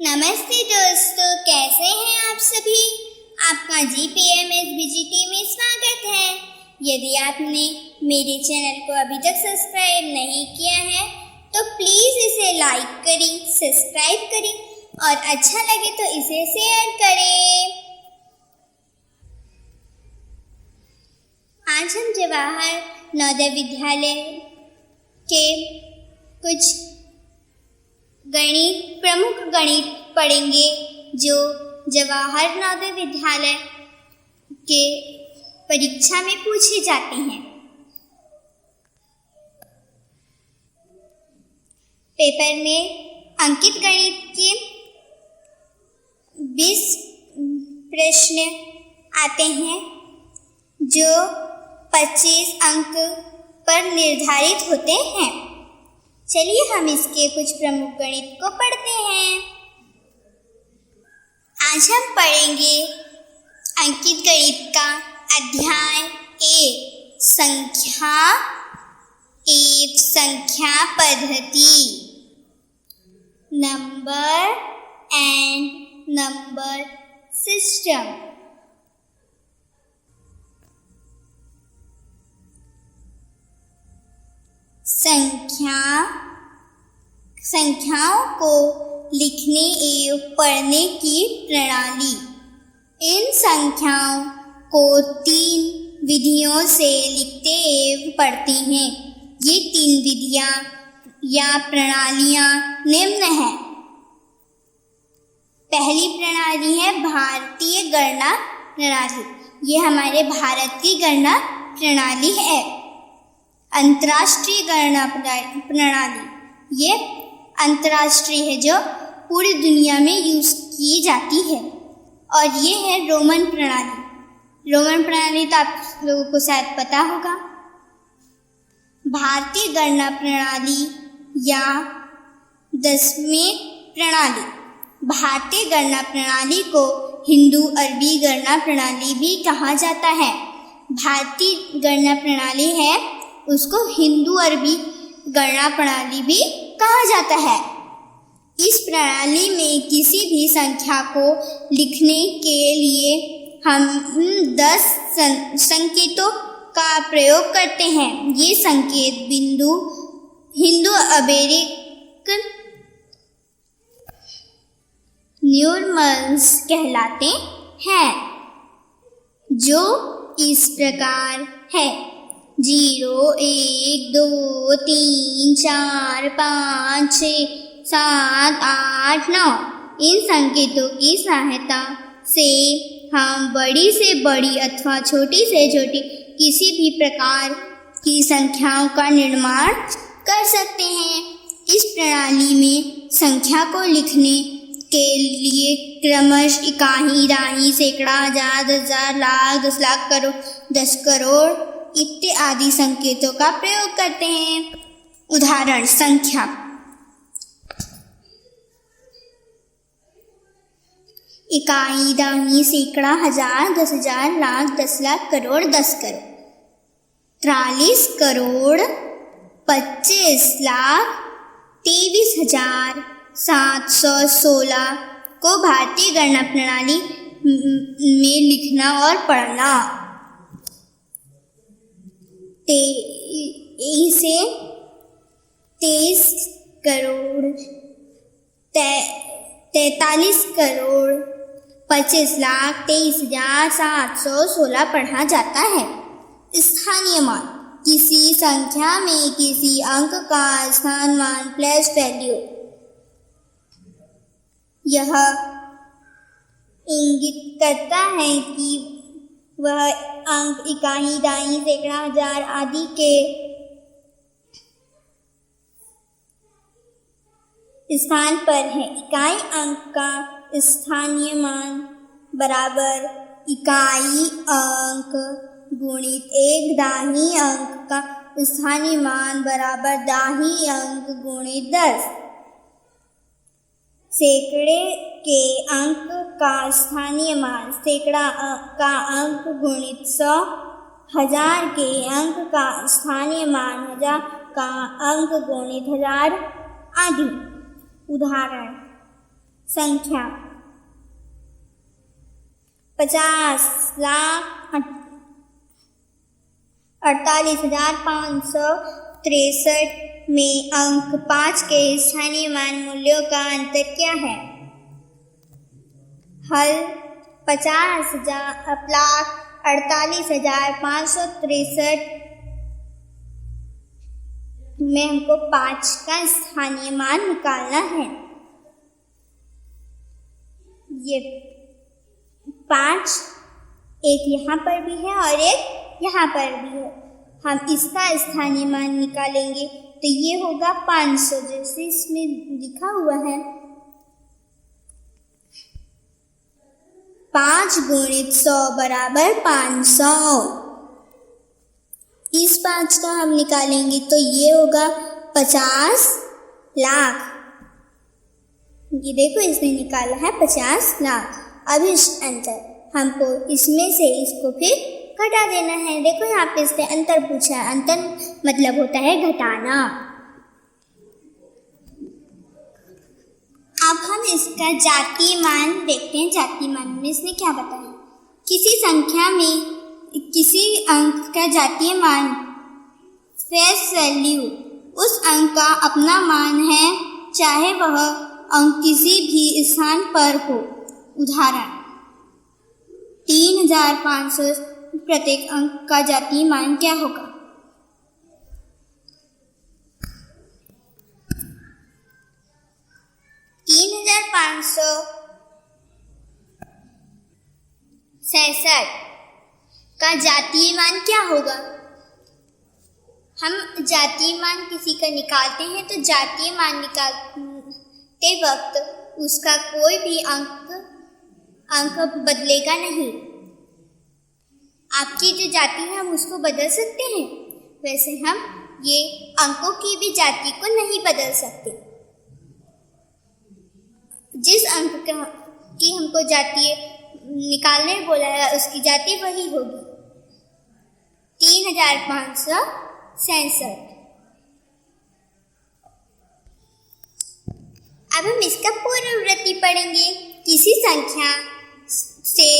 नमस्ते दोस्तों, कैसे हैं आप सभी। आपका GPMSBGT में स्वागत है। यदि आपने मेरे चैनल को अभी तक सब्सक्राइब नहीं किया है तो प्लीज़ इसे लाइक करें, सब्सक्राइब करें और अच्छा लगे तो इसे शेयर करें। आज हम जवाहर नवोदय विद्यालय के कुछ प्रमुख गणित पढ़ेंगे जो जवाहर नवोदय विद्यालय के परीक्षा में पूछे जाते हैं। पेपर में अंकित गणित के 20 प्रश्न आते हैं जो 25 अंक पर निर्धारित होते हैं। चलिए हम इसके कुछ प्रमुख गणित को पढ़ते हैं। आज हम पढ़ेंगे अंकित गणित का अध्याय 1 संख्या पद्धति, नंबर एंड नंबर सिस्टम। संख्याओं को लिखने एवं पढ़ने की प्रणाली। इन संख्याओं को 3 विधियों से लिखते एवं पढ़ते हैं। ये 3 विधियां या प्रणालियां निम्न हैं। पहली प्रणाली है भारतीय गणना प्रणाली। ये हमारे भारत की गणना प्रणाली है। अंतर्राष्ट्रीय गणना प्रणाली, ये अंतर्राष्ट्रीय है जो पूरी दुनिया में यूज की जाती है। और ये है रोमन प्रणाली। रोमन प्रणाली तो आप लोगों को शायद पता होगा। भारतीय गणना प्रणाली या 10वीं प्रणाली। भारतीय गणना प्रणाली को हिंदू अरबी गणना प्रणाली भी कहा जाता है। भारतीय गणना प्रणाली है उसको हिंदू अरबी गणना प्रणाली भी कहा जाता है। इस प्रणाली में किसी भी संख्या को लिखने के लिए हम 10 संकेतों का प्रयोग करते हैं। ये संकेत बिंदु हिंदू अरेबिक न्यूमरल्स कहलाते हैं, जो इस प्रकार है 0 1 2 3 4 5 6 7 8 9। इन संकेतों की सहायता से हम बड़ी से बड़ी अथवा छोटी से छोटी किसी भी प्रकार की संख्याओं का निर्माण कर सकते हैं। इस प्रणाली में संख्या को लिखने के लिए क्रमश इकाई, दहाई, सैकड़ा, हजार, 10,000, लाख, 10 लाख, करोड़, 10 करोड़ इत्यादि संकेतों का प्रयोग करते हैं। उदाहरण संख्या इकाई, दहाई, सैकड़ा, हजार, 10,000, लाख, 10 लाख, करोड़, 10 करोड़। 43 करोड़ 25 लाख 23,716 को भारतीय गणना प्रणाली में लिखना और पढ़ना। 43 करोड़ 25 लाख 23,716 पढ़ा जाता है। स्थानीय मान किसी संख्या में किसी अंक का स्थान मान प्लेस वैल्यू। यह इंगित करता है कि वह अंक इकाई, दहाई, सैकड़ा, हजार आदि के स्थान पर है। इकाई अंक का स्थानीय मान बराबर इकाई अंक गुणित 1 दहाई अंक का स्थानीय मान बराबर दहाई अंक गुणित 10। सैकड़े के अंक का स्थानीय मान सैकड़ा का अंक गुणित 100। हजार के अंक का स्थानीय मान हजार का अंक गुणित हजार आदि। उदाहरण संख्या 50,48,563 में अंक 5 के स्थानीय मान मूल्यों का अंतर क्या है? हल 50,48,563 में हमको 5 का स्थानीय मान निकालना है। ये 5 एक यहाँ पर भी है और एक यहाँ पर भी है। हम इसका स्थानीय मान निकालेंगे तो ये होगा 500, जैसे इसमें लिखा हुआ है। 5 गुणित 100 बराबर 500। इस 5 का हम निकालेंगे तो ये होगा 50 लाख। ये देखो इसने निकाला है 50 लाख। अब इस अंतर हमको इसमें से इसको फिर घटा देना है। देखो यहाँ पे इसने अंतर पूछा है। अंतर मतलब होता है घटाना। अब हम इसका जातीय मान देखते हैं। जातीय मान में इसने क्या बताया? किसी संख्या में किसी अंक का जातीय मान फेस वैल्यू उस अंक का अपना मान है, चाहे वह अंक किसी भी स्थान पर हो। उदाहरण 3500 प्रत्येक अंक का जातीय मान क्या होगा? 3566 का जातीय मान क्या होगा? हम जातीय मान किसी का निकालते हैं तो जातीय मान निकालते वक्त उसका कोई भी अंक बदलेगा नहीं। आपकी जो जाति है हम उसको बदल सकते हैं, वैसे हम ये अंकों की भी जाति को नहीं बदल सकते। जिस अंक की हमको जाति निकालने बोला है उसकी जाति वही होगी 3566। अब हम इसका पुनरावृत्ति पढ़ेंगे। किसी संख्या से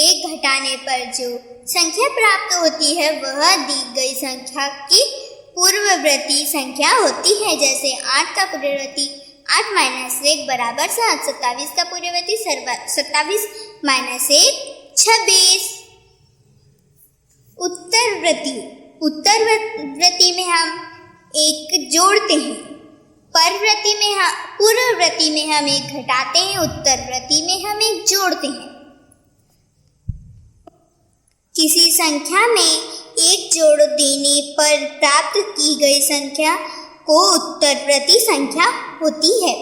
एक घटाने पर जो संख्या प्राप्त होती है वह दी गई संख्या की पूर्ववर्ती संख्या होती है। जैसे 8 का पूर्ववर्ती 8 - 1 बराबर 7, 27 का पूर्ववर्ती 27 - 1 26। उत्तरवर्ती में हम एक जोड़ते हैं, पूर्ववर्ती में हम एक घटाते हैं, उत्तरवर्ती में हम एक जोड़ते हैं। किसी संख्या में एक जोड़ देने पर प्राप्त की गई संख्या को उत्तरवर्ती संख्या होती है।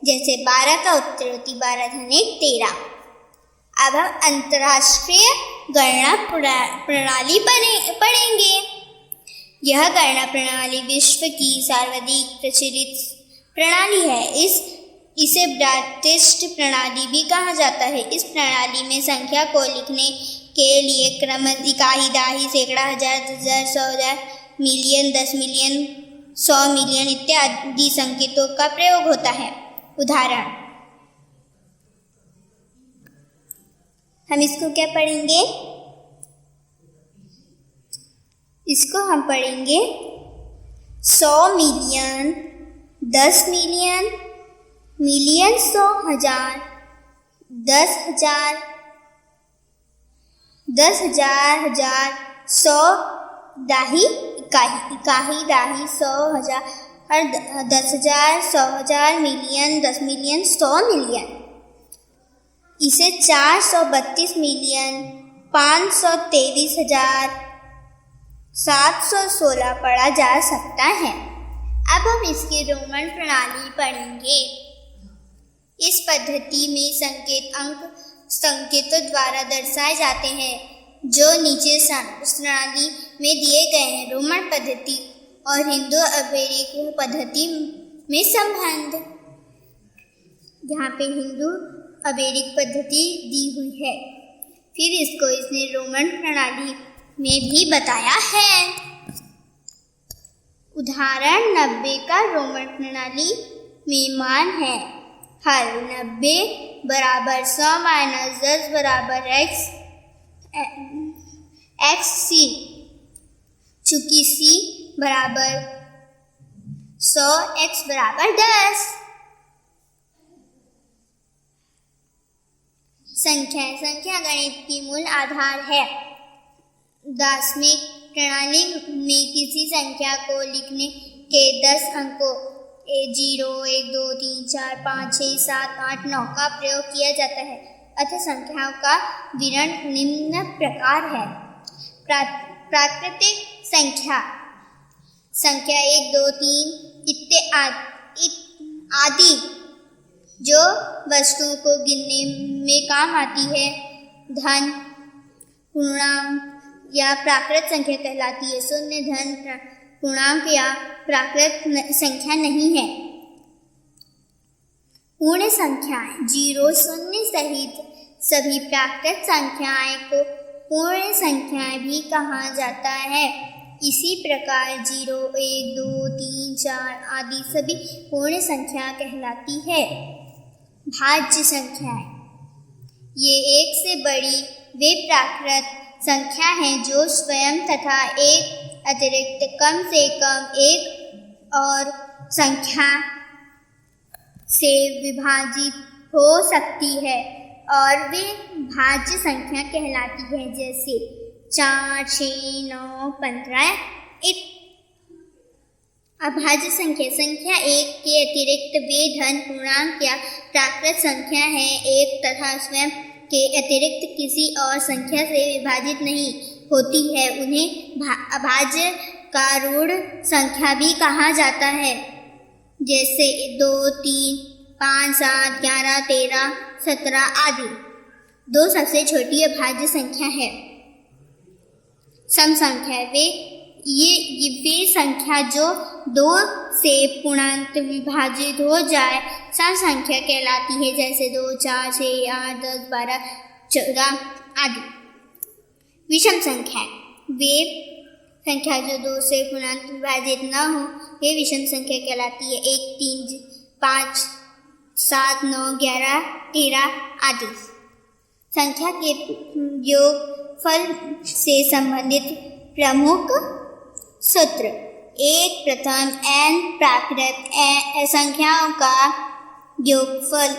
जैसे 12 का उत्तरवर्ती 12 × 1 13। अब हम अंतर्राष्ट्रीय गणना प्रणाली पढ़ेंगे। यह गणना प्रणाली विश्व की सर्वाधिक प्रचलित प्रणाली है। इसे ब्रैकेट प्रणाली भी कहा जाता है। इस प्रणाली में संख्या को लिखने के लिए क्रम, इकाई, दहाई, सैकड़ा, हजार, 1,000, 100,000, मिलियन, 10 मिलियन, 100 मिलियन इत्यादि संकेतों का प्रयोग होता है। उदाहरण हम इसको क्या पढ़ेंगे? इसको हम पढ़ेंगे 100 मिलियन, 10 मिलियन, मिलियन 100,000, 10,000, 10,000, 1,000, 100 दाही, इकाई दाही, 100,000 और 10,000, 100,000, मिलियन, 10 मिलियन, 100 मिलियन। इसे 432 मिलियन 523,716 पढ़ा जा सकता है। अब हम इसकी रोमन प्रणाली पढ़ेंगे। इस पद्धति में अंक संकेतों द्वारा दर्शाए जाते हैं जो नीचे प्रणाली में दिए गए हैं। रोमन पद्धति और हिंदू-अमेरिक पद्धति में संबंध। यहाँ पे हिंदू-अमेरिक पद्धति दी हुई है, फिर इसको इसने रोमन प्रणाली में भी बताया है। उदाहरण 90 का रोमन प्रणाली में मान है हल 90 बराबर 100 माइनस 10 बराबर एक्स सी, चूंकि सी बराबर 100 एक्स बराबर 10। संख्या गणित की मूल आधार है। दार्शनिक प्रणाली में किसी संख्या को लिखने के 10 अंकों 0, 1, 2, 3, 4, 5, 6, 7, 8, 9 का प्रयोग किया जाता है। अतः संख्याओं का विवरण निम्न प्रकार है। प्राकृतिक संख्या 1, 2, 3 आदि जो वस्तुओं को गिनने में काम आती है। धन पूर्णांक या प्राकृत संख्या कहलाती है। शून्य धन पूर्णांक या प्राकृत संख्या नहीं है। पूर्ण संख्याएं 0, 0 सहित सभी प्राकृत संख्याएं को पूर्ण संख्याएं भी कहा जाता है। इसी प्रकार 0, 1, 2, 3, 4 आदि सभी पूर्ण संख्या कहलाती है। भाज्य संख्याएं ये एक से बड़ी वे प्राकृत संख्या हैं जो स्वयं तथा एक अतिरिक्त कम से कम एक और संख्या से विभाजित हो सकती है और वे भाज्य संख्या कहलाती है, जैसे 4, 6, 9, 15। अभाज्य संख्या 1 के अतिरिक्त वे धन पूर्णांक या प्राकृत संख्या है। 1 तथा स्वयं के अतिरिक्त किसी और संख्या से विभाजित नहीं होती है। उन्हें अभाज्य का ऋण संख्या भी कहा जाता है, जैसे 2, 3, 5, 7, 11, 13, 17 आदि। 2 सबसे छोटी अभाज्य संख्या है। सम संख्या वे संख्या जो 2 से पूर्णांक विभाजित हो जाए सम संख्या कहलाती है, जैसे 2, 4, 6, 8, 10, 12, 14 आदि। विषम संख्या वे संख्या जो 2 से पूर्णांक विभाजित न हो वे विषम संख्या कहलाती है। 1, 3, 5, 7, 9, 11, 13 आदि। संख्या के योगफल से संबंधित प्रमुख सूत्र 1. प्रथम n प्राकृत संख्याओं का योगफल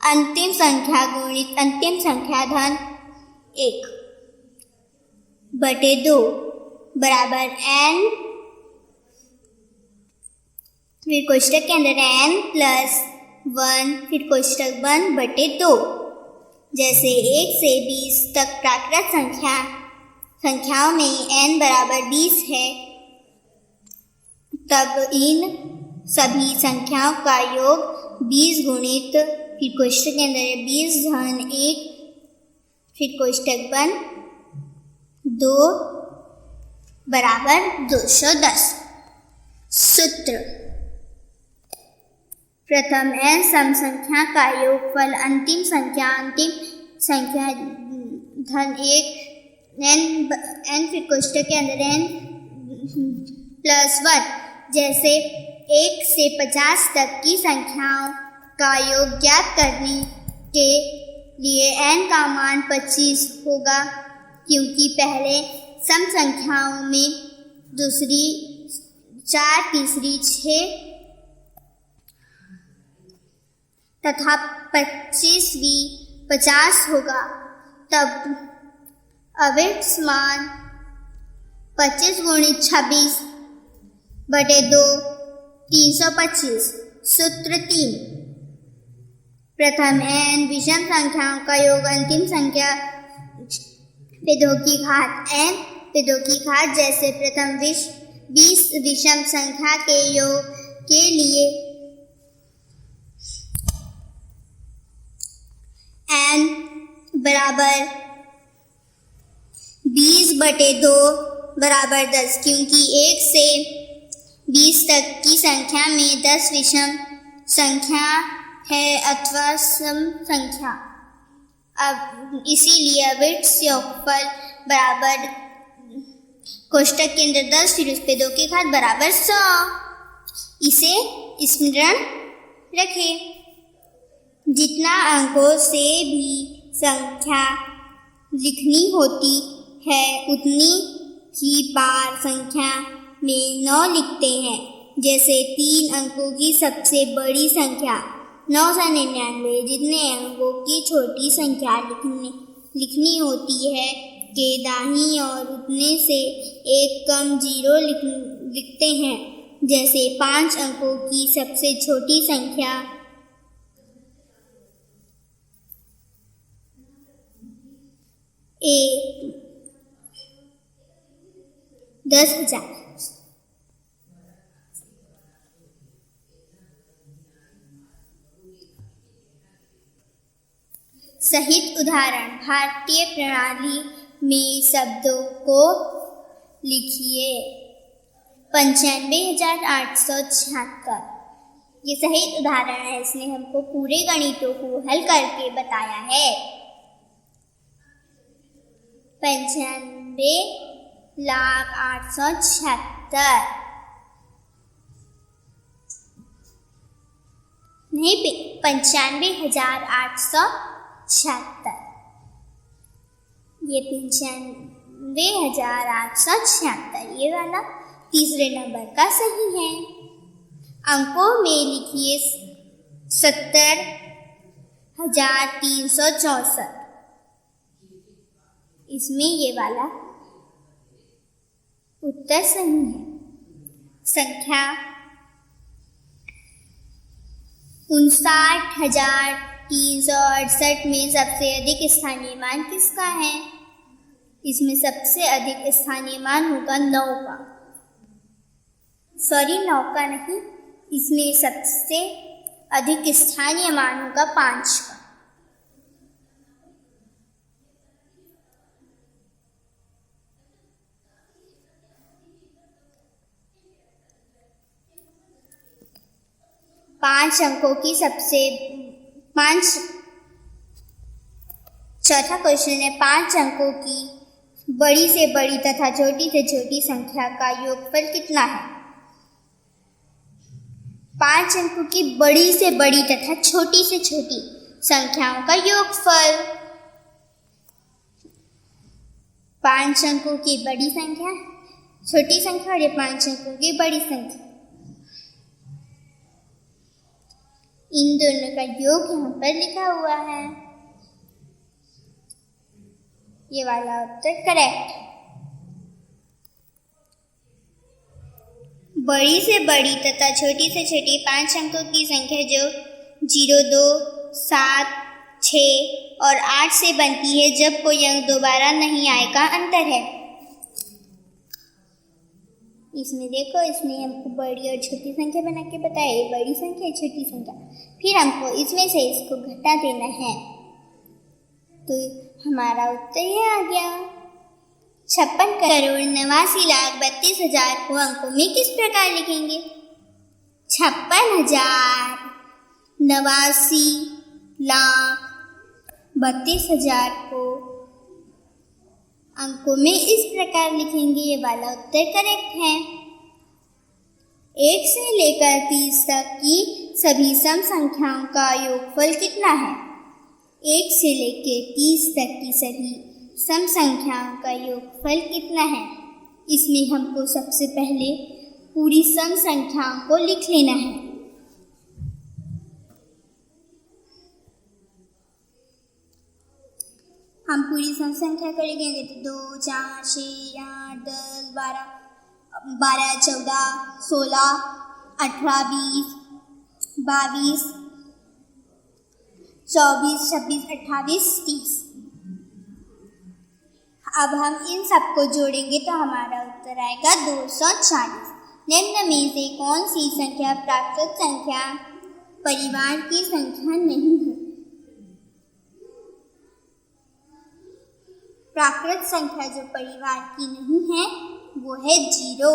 अंतिम संख्या गुणित अंतिम संख्या धन 1/2 बराबर n, फिर कोष्टक के अंदर n प्लस 1 फिर कोष्टक बंद बटे 2। जैसे 1 से 20 तक प्राकृत संख्याओं में n बराबर 20 है, तब इन सभी संख्याओं का योग 20 गुणित फिर कोष्टक के अंदर 20 धन 1 फिर कोष्टक बंद 2 बराबर 210। सूत्र प्रथम n सम संख्या का योगफल अंतिम संख्या धन 1 n फिर कोष्टक के अंदर n प्लस 1। जैसे 1 से 50 तक की संख्याओं का योग ज्ञात करने के लिए n का मान 25 होगा, क्योंकि पहले सम संख्याओं में दूसरी 4, तीसरी 6 तथा 25वीं 50 होगा। तब अवशिष्ट मान 25 गुणित 26 बटे 2 325। सूत्र 3 प्रथम n विषम संख्याओं का योग अंतिम संख्या पे 2 की घात n पे 2 की घात। जैसे प्रथम 20 विषम संख्या के योग के लिए n बराबर 20/2 बराबर 10, क्योंकि 1 से 20 तक की संख्या में 10 विषम संख्या है अथवा सम संख्या। अब इसीलिए अवशिष्ट योगफल बराबर कोष्टक के अंदर 10 फिर उस पे 2 की घात बराबर 100। इसे स्मरण रखें। जितना अंकों से भी संख्या लिखनी होती है उतनी ही बार संख्या में 9 लिखते हैं। जैसे 3 अंकों की सबसे बड़ी संख्या 999 जितने अंकों की छोटी संख्या लिखनी होती है के दाहिनी और उतने से एक कम 0 लिखते हैं। जैसे 5 अंकों की सबसे छोटी संख्या 10,000। सहित उदाहरण भारतीय प्रणाली में शब्दों को लिखिए। 95,876 ये सहित उदाहरण है। इसने हमको पूरे गणितों को हल करके बताया है। 95,876 नहीं 95,876 ये 95,876 ये वाला तीसरे नंबर का सही है। अंकों में लिखिए 70,364 इसमें ये वाला उत्तर सही है। संख्या 59,368 में सबसे अधिक स्थानीय मान किसका है? इसमें सबसे अधिक स्थानीय मान होगा 9 का। 9 का नहीं, इसमें सबसे अधिक स्थानीय मान होगा 5 का। पांच अंकों की चौथा क्वेश्चन है 5 अंकों की बड़ी से बड़ी तथा छोटी से छोटी संख्या का योगफल कितना है? 5 अंकों की बड़ी से बड़ी तथा छोटी से छोटी संख्याओं का योगफल। 5 अंकों की बड़ी संख्या, छोटी संख्या और ये 5 अंकों की बड़ी संख्या, इन दोनों का योग यहाँ पर लिखा हुआ है। ये वाला उत्तर करेक्ट है। बड़ी से बड़ी तथा छोटी से छोटी 5 अंकों की संख्या जो 0, 2, 7, 6 और 8 से बनती है जब कोई अंक दोबारा नहीं आए का अंतर है। इसमें देखो, इसने हमको बड़ी और छोटी संख्या बना के बताया। ये बड़ी संख्या, छोटी संख्या, फिर हमको इसमें से इसको घटा देना है। तो हमारा उत्तर ये आ गया। 56,89,32,000 को अंकों में किस प्रकार लिखेंगे? 56,89,32,000 को अंकों में इस प्रकार लिखेंगे। ये वाला उत्तर करेक्ट है। 1 से लेकर 30 तक की सभी सम संख्याओं का योगफल कितना है? 1 से लेकर 30 तक की सभी सम संख्याओं का योगफल कितना है? इसमें हमको सबसे पहले पूरी सम संख्याओं को लिख लेना है। हम पूरी सम संख्या को लिखेंगे तो 2, 4, 6, 8, 10, 12, 14, 16, 18, 20, 22, 24, 26, 28, 30। अब हम इन सबको जोड़ेंगे तो हमारा उत्तर आएगा 240। निम्न में से कौन सी संख्या प्राकृत संख्या परिवार की संख्या नहीं है? प्राकृत संख्या जो परिवार की नहीं है वो है 0।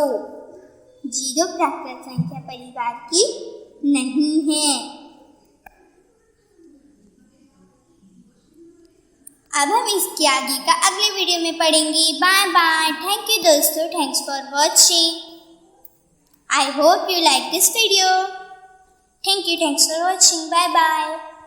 0 प्राकृत संख्या परिवार की नहीं है। अब हम इसके आगे का अगले वीडियो में पढ़ेंगे। Bye bye. थैंक यू दोस्तों। Thanks for watching. I hope you like this video. Thank you. Thanks for watching. Bye bye.